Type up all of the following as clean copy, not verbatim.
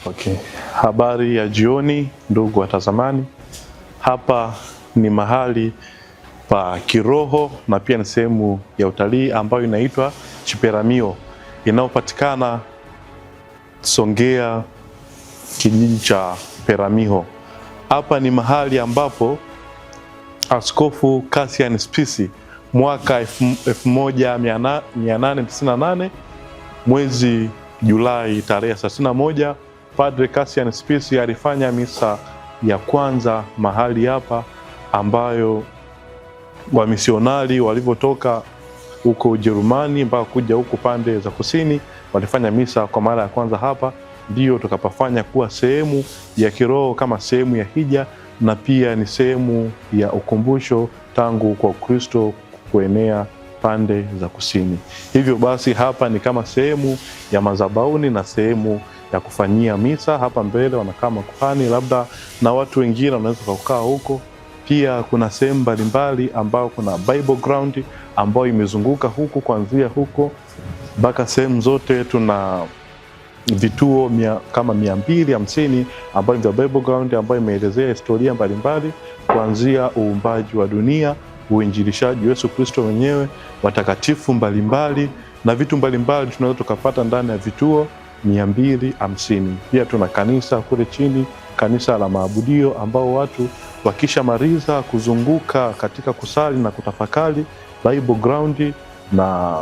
Okay. Habari ya jioni ndugu watazamani. Hapa ni mahali pa kiroho na pia ni sehemu ya utalii ambayo inaitwa Chiperamio inayopatikana Songea, kijiji cha Peramiho. Hapa ni mahali ambapo Askofu Cassian Spisi mwaka 1898 mwezi Julai tarehe 31, Padre Cassian Spisi alifanya misa ya kwanza mahali hapa, ambayo wamisionari walivyotoka huko Ujerumani mpaka kuja huko pande za kusini walifanya misa kwa mara ya kwanza hapa. Ndio tukapafanya kuwa sehemu ya kiroho kama sehemu ya hija na pia ni sehemu ya ukumbusho tangu kwa Kristo kuenea pande za kusini. Hivyo basi hapa ni kama sehemu ya madhabahuni na sehemu ya kufanyia misa. Hapa mbele wanakaa makuhani labda na watu wengine wanaweza kukaa huko. Pia kuna sehemu mbalimbali ambao kuna Bible ground ambayo imezunguka huku, kuanzia huko mpaka sehemu zote. Tuna vituo kama 250 ambayo ndio Bible ground ambayo imeelezea historia mbalimbali kuanzia uumbaji wa dunia, uinjilishaji Yesu Kristo mwenyewe, watakatifu mbalimbali na vitu mbalimbali tunaweza tukapata ndani ya vituo 250. Pia tuna kanisa kule chini, kanisa la maabudio, ambao watu wakishamaliza kuzunguka katika kusali na kutafakari Bible ground na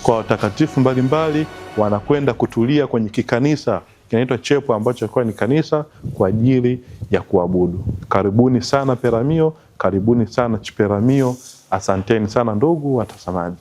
kwa watakatifu mbalimbali wanakwenda kutulia kwenye kikanisa kinaitwa chepo, ambacho kwa ni kanisa kwa ajili ya kuabudu. Karibuni sana Peramio, karibuni sana Chiperamio. Asanteni sana ndugu watazamaji.